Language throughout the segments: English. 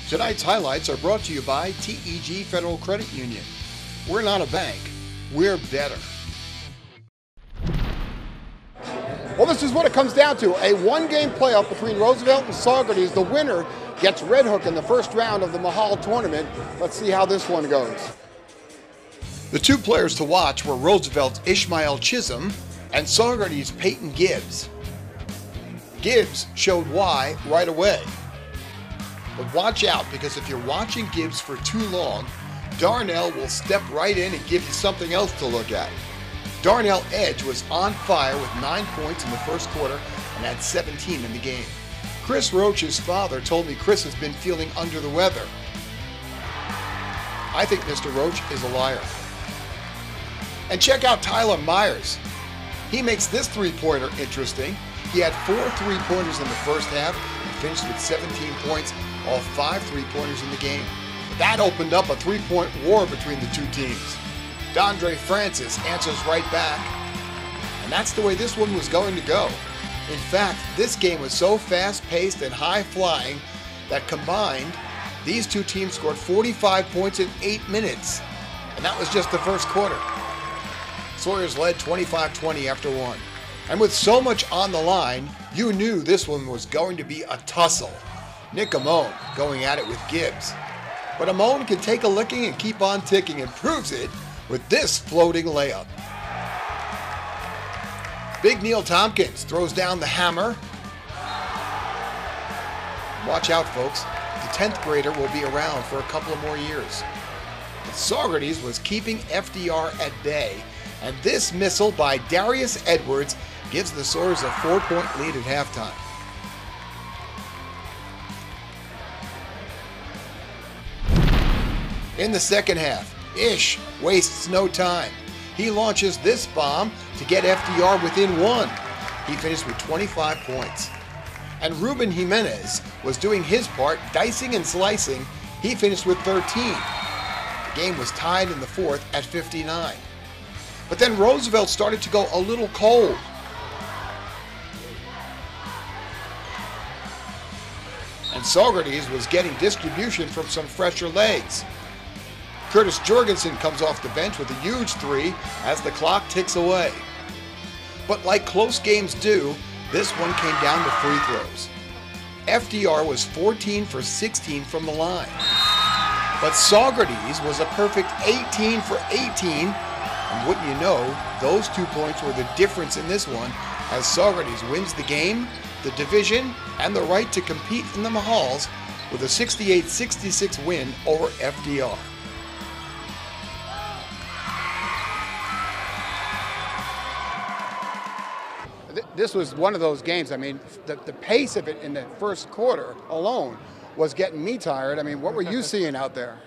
Tonight's highlights are brought to you by TEG Federal Credit Union. We're not a bank, we're better. Well, this is what it comes down to, a one-game playoff between Roosevelt and Saugerties. The winner gets Red Hook in the first round of the Mahal tournament. Let's see how this one goes. The two players to watch were Roosevelt's Ishmael Chisholm and Saugerties' Peyton Gibbs. Gibbs showed why right away. But watch out, because if you're watching Gibbs for too long, Darnell will step right in and give you something else to look at. Darnell Edge was on fire with 9 points in the first quarter and had 17 in the game. Chris Roach's father told me Chris has been feeling under the weather. I think Mr. Roach is a liar. And check out Tyler Myers. He makes this three-pointer interesting. He had 4 3-pointers in the first half and finished with 17 points, all 5 3-pointers in the game. That opened up a 3-point war between the two teams. Dondre Francis answers right back, and that's the way this one was going to go. In fact, this game was so fast-paced and high-flying that combined, these two teams scored 45 points in 8 minutes, and that was just the first quarter. Sawyers led 25-20 after 1. And with so much on the line, you knew this one was going to be a tussle. Nick Amone going at it with Gibbs. But Amone can take a licking and keep on ticking, and proves it with this floating layup. Big Neil Tompkins throws down the hammer. Watch out, folks. The 10th grader will be around for a couple of more years. But Saugerties was keeping FDR at bay, and this missile by Darius Edwards gives the Sawyers a 4-point lead at halftime. In the second half, Ish wastes no time. He launches this bomb to get FDR within 1. He finished with 25 points. And Ruben Jimenez was doing his part, dicing and slicing. He finished with 13. The game was tied in the fourth at 59. But then Roosevelt started to go a little cold. And Saugerties was getting distribution from some fresher legs. Curtis Jorgensen comes off the bench with a huge 3 as the clock ticks away. But like close games do, this one came down to free throws. FDR was 14 for 16 from the line. But Saugerties was a perfect 18 for 18. And wouldn't you know, those 2 points were the difference in this one, as Saugerties wins the game, the division, and the right to compete in the Mahals with a 68-66 win over FDR. This was one of those games. I mean, the pace of it in the first quarter alone was getting me tired. I mean, what were you seeing out there?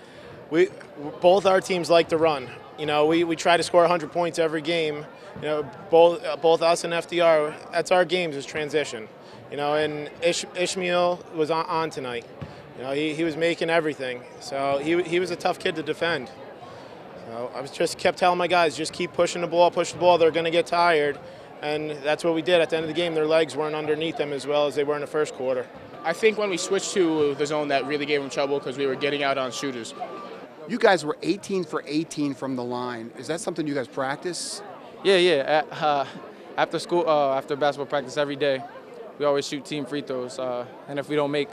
Both our teams like to run. You know, we try to score 100 points every game. You know, both us and FDR, that's our games, is transition. You know, and Ishmael was on tonight. You know, he was making everything. So he was a tough kid to defend. So I just kept telling my guys, just keep pushing the ball, push the ball. They're going to get tired. And that's what we did. At the end of the game, their legs weren't underneath them as well as they were in the first quarter. I think when we switched to the zone, that really gave them trouble because we were getting out on shooters. You guys were 18 for 18 from the line. Is that something you guys practice? Yeah. After school, after basketball practice every day, we always shoot team free throws. And if we don't make,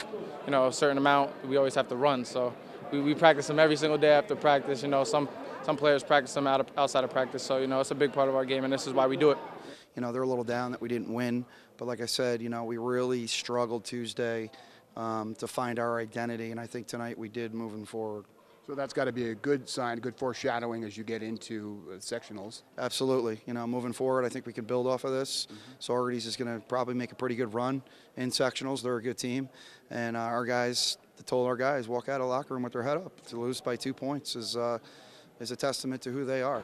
a certain amount, we always have to run. So we practice them every single day after practice. You know, some players practice them outside of practice. So, it's a big part of our game, and this is why we do it. They're a little down that we didn't win. But like I said, we really struggled Tuesday to find our identity. And I think tonight we did moving forward. So that's got to be a good sign, good foreshadowing as you get into sectionals. Absolutely. Moving forward, I think we can build off of this. Saugerties is going to probably make a pretty good run in sectionals. They're a good team. And our guys told our guys, walk out of the locker room with their head up. To lose by 2 points is a testament to who they are.